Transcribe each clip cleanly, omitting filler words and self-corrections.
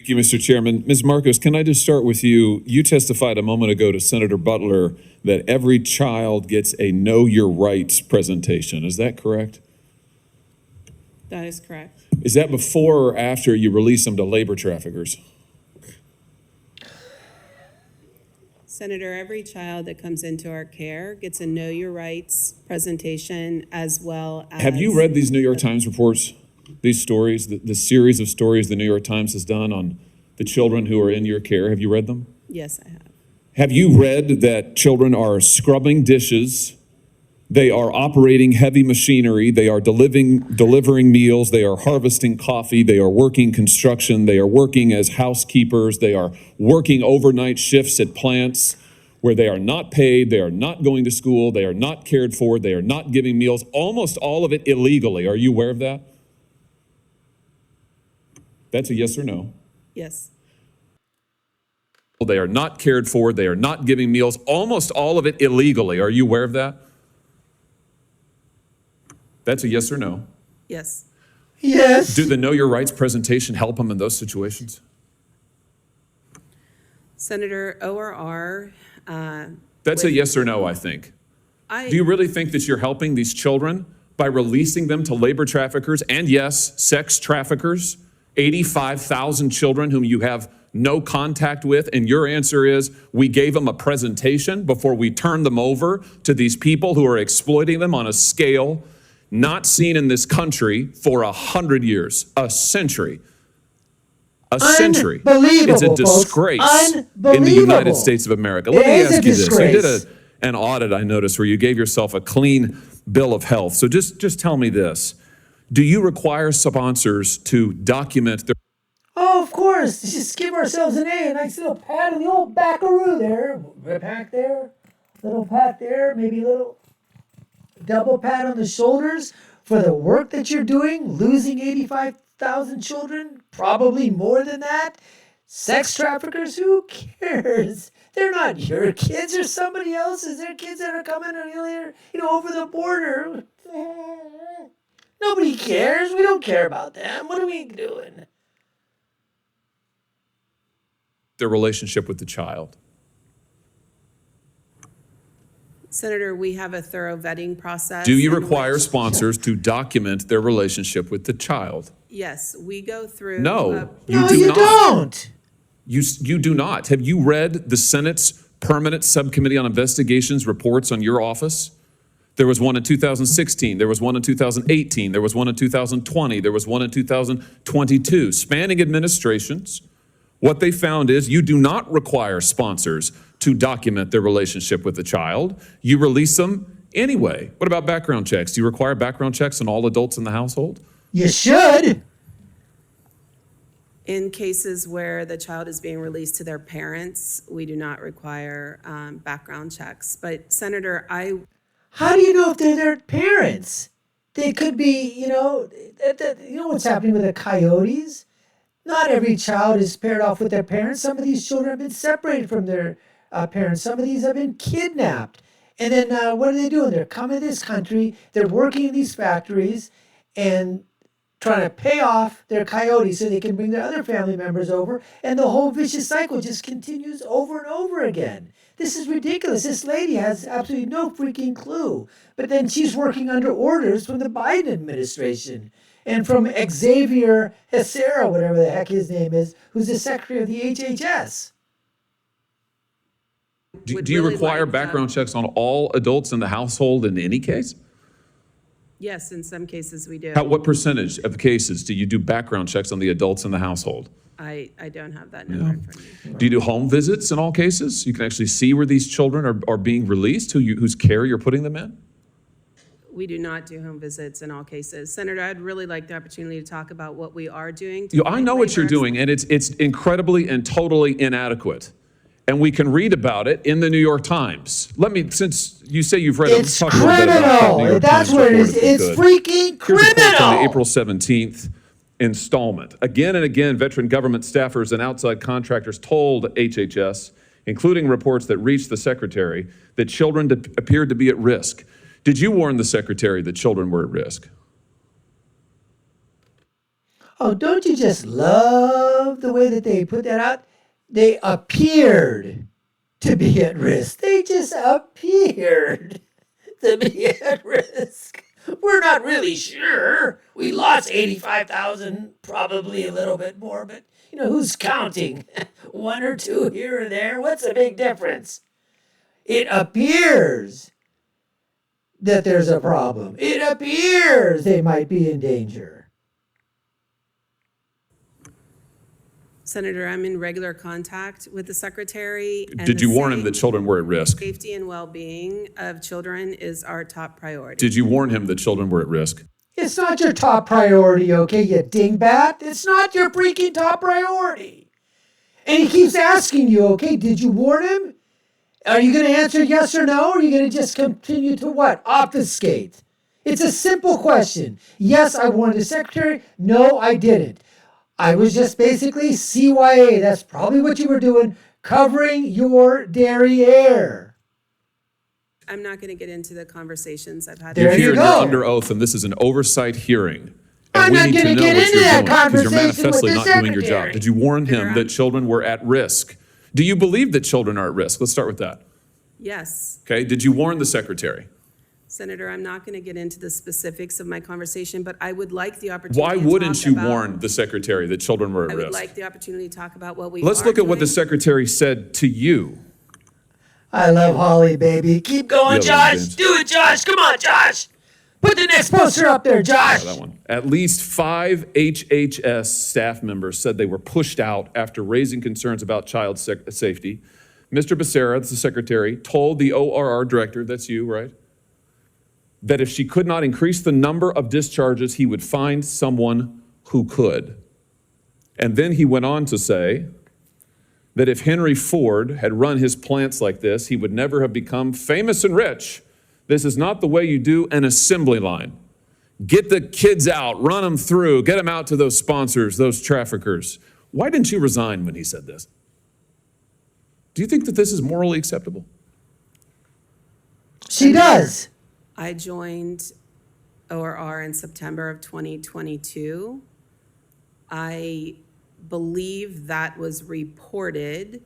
Thank you, Mr. Chairman. Ms. Marcos, can I just start with you? You testified a moment ago to Senator Butler that every child gets a Know Your Rights presentation. Is that correct? That is correct. Is that before or after you release them to labor traffickers? Senator, every child that comes into our care gets a Know Your Rights presentation as well as... Have you read these New York Times reports, these stories, the series of stories the New York Times has done on the children who are in your care? Have you read them? Yes, I have. Have you read that children are scrubbing dishes, they are operating heavy machinery, they are delivering meals, they are harvesting coffee, they are working construction, they are working as housekeepers, they are working overnight shifts at plants where they are not paid, they are not going to school, they are not cared for, they are not giving meals, almost all of it illegally. Are you aware of that? That's a yes or no. Yes. They are not cared for, they are not giving meals, almost all of it illegally. Are you aware of that? That's a yes or no. Yes. Yes. Do the Know Your Rights presentation help them in those situations? Senator ORR. That's a yes or no, I think. Do you really think that you're helping these children by releasing them to labor traffickers and, yes, sex traffickers? 85,000 children whom you have no contact with, and your answer is we gave them a presentation before we turned them over to these people who are exploiting them on a scale not seen in this country for 100 years, a century. A century. It's a disgrace in the United States of America. Let me ask you this. You did an audit, I noticed, where you gave yourself a clean bill of health. So just tell me this. Do you require sponsors to document their... Oh, of course. Just give ourselves an A, a nice little pat on the old backaroo there. A pat there, little pat there, maybe a little double pat on the shoulders for the work that you're doing, losing 85,000 children, probably more than that. Sex traffickers, who cares? They're not your kids or somebody else's. They're kids that are coming here, over the border. Nobody cares. We don't care about them. What are we doing? Their relationship with the child. Senator, we have a thorough vetting process. Do you require sponsors to document their relationship with the child? Yes, we go through... No, you don't. You do not. Have you read the Senate's Permanent Subcommittee on Investigations reports on your office? There was one in 2016, there was one in 2018, there was one in 2020, there was one in 2022, spanning administrations. What they found is you do not require sponsors to document their relationship with the child. You release them anyway. What about background checks? Do you require background checks on all adults in the household? You should. In cases where the child is being released to their parents, we do not require background checks. But Senator, How do you know if they're their parents? They could be, you know what's happening with the coyotes? Not every child is paired off with their parents. Some of these children have been separated from their parents. Some of these have been kidnapped. And then what are they doing? They're coming to this country. They're working in these factories and trying to pay off their coyotes so they can bring their other family members over. And the whole vicious cycle just continues over and over again. This is ridiculous. This lady has absolutely no freaking clue. But then she's working under orders from the Biden administration and from Xavier Becerra, whatever the heck his name is, who's the secretary of the HHS. Do you require background checks on all adults in the household in any case? Yes, in some cases we do. What percentage of cases do you do background checks on the adults in the household? I don't have that number in front of me. Do you do home visits in all cases? You can actually see where these children are being released, whose care you're putting them in? We do not do home visits in all cases. Senator, I'd really like the opportunity to talk about what we are doing. I know what you're doing, and it's incredibly and totally inadequate. And we can read about it in the New York Times. Since you say you've read it, it's criminal. That's what it is. It's freaking criminal. Here's a quote from the April 17th installment. Again and again, veteran government staffers and outside contractors told HHS, including reports that reached the secretary, that children appeared to be at risk. Did you warn the secretary that children were at risk? Oh, don't you just love the way that they put that out? They appeared to be at risk. They just appeared to be at risk. We're not really sure. We lost 85,000, probably a little bit more, but who's counting? One or two here or there? What's the big difference? It appears that there's a problem. It appears they might be in danger. Senator, I'm in regular contact with the secretary. And Did you warn him that children were at risk? Safety and well-being of children is our top priority. Did you warn him that children were at risk? It's not your top priority, okay, you dingbat? It's not your freaking top priority. And he keeps asking you, okay, did you warn him? Are you going to answer yes or no? Or are you going to just continue to what? Obfuscate. It's a simple question. Yes, I warned the secretary. No, I didn't. I was just basically CYA. That's probably what you were doing, covering your derriere. I'm not going to get into the conversations I've had. There You're you go. You're under oath, and this is an oversight hearing. And I'm we not need gonna to know get what into you're that doing because you're conversation manifestly with not the doing your job. secretary. Did you warn him Senator, that children were at risk? Do you believe that children are at risk? Let's start with that. Yes. Okay. Did you warn the secretary? Senator, I'm not going to get into the specifics of my conversation, but I would like the opportunity Why to wouldn't talk you about- warn the secretary that children were at I would risk? like the opportunity to talk about what we Let's are look at what the doing. secretary said to you. I love Hawley, baby. Keep going, The other one, Josh. James. Do it, Josh. Come on, Josh. Put the next poster up there, Josh. That one. At least 5 HHS staff members said they were pushed out after raising concerns about child safety. Mr. Becerra, that's the secretary, told the ORR director, that's you, right, that if she could not increase the number of discharges, he would find someone who could. And then he went on to say that if Henry Ford had run his plants like this, he would never have become famous and rich. This is not the way you do an assembly line. Get the kids out, run them through, get them out to those sponsors, those traffickers. Why didn't you resign when he said this? Do you think that this is morally acceptable? She does. I joined ORR in September of 2022. I believe that was reported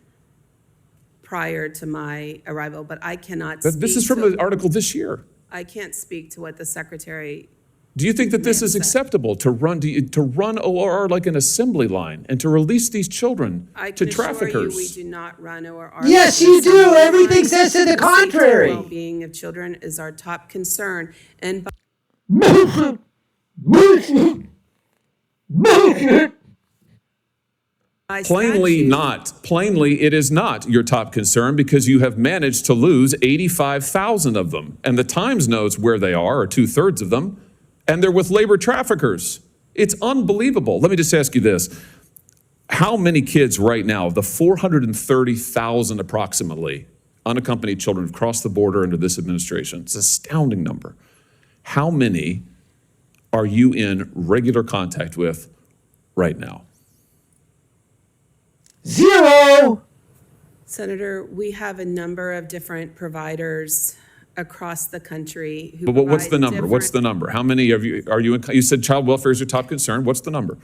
prior to my arrival, but I cannot speak This is from to, an article this year. I can't speak to what the secretary. Do you think that this Ma'am, is sir. acceptable to run ORR like an assembly line and to release these children I to can assure traffickers? you we do not run ORR. Yes, like an you do. assembly Everything line. says to the Safety and contrary. well-being of children is our top concern, and by Plainly, it is not your top concern because you have managed to lose 85,000 of them. And the Times knows where they are, or 2/3 of them, and they're with labor traffickers. It's unbelievable. Let me just ask you this. How many kids right now, of the 430,000 approximately, unaccompanied children have crossed the border under this administration? It's an astounding number. How many are you in regular contact with right now? 0. Senator, we have a number of different providers across the country who But what's the provide number? What's the different- number? How many of you are you in? You said child welfare is your top concern. What's the number?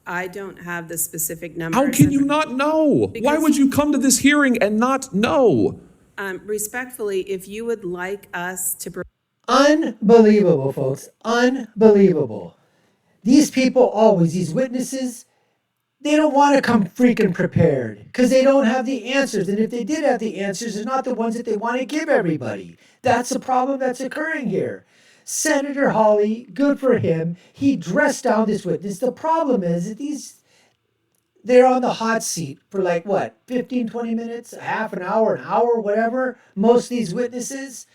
I don't have the specific numbers. How can you not know? Why Because- would you come to this hearing and not know? Respectfully, if you would like us to. Unbelievable, folks. Unbelievable. These people always, these witnesses, they don't want to come freaking prepared because they don't have the answers. And if they did have the answers, they're not the ones that they want to give everybody. That's the problem that's occurring here. Senator Hawley, good for him. He dressed down this witness. The problem is that they're on the hot seat for like what, 15, 20 minutes, a half an hour, whatever. Most of these witnesses,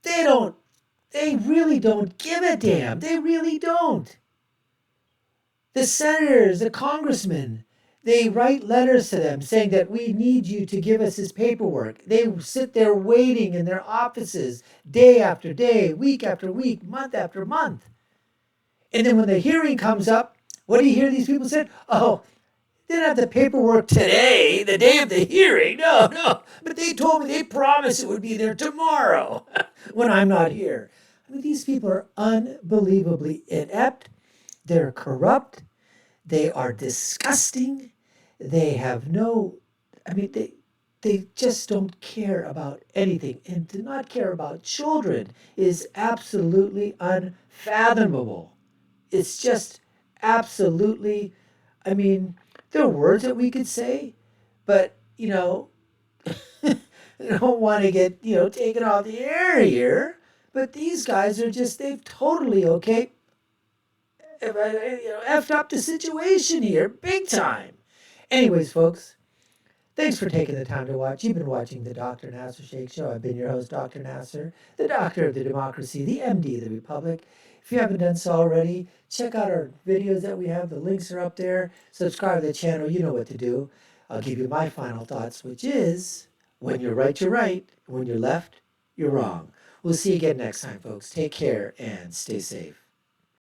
they really don't give a damn. They really don't. The senators, the congressmen, they write letters to them saying that we need you to give us this paperwork. They sit there waiting in their offices day after day, week after week, month after month. And then when the hearing comes up, what do you hear these people say? Oh, they didn't have the paperwork today, the day of the hearing. No. But they told me, they promised it would be there tomorrow when I'm not here. I mean, these people are unbelievably inept. They're corrupt. They are disgusting. They have no, I mean, they just don't care about anything. And to not care about children is absolutely unfathomable. It's just absolutely, I mean, there are words that we could say, but, I don't want to get, taken off the air here. But these guys are just, they've totally, effed up the situation here, big time. Anyways, folks, thanks for taking the time to watch. You've been watching the Dr. Nasir Shaikh Show. I've been your host, Dr. Nasir, the doctor of the democracy, the MD of the Republic. If you haven't done so already, check out our videos that we have. The links are up there. Subscribe to the channel. You know what to do. I'll give you my final thoughts, which is, when you're right, you're right. When you're left, you're wrong. We'll see you again next time, folks. Take care and stay safe.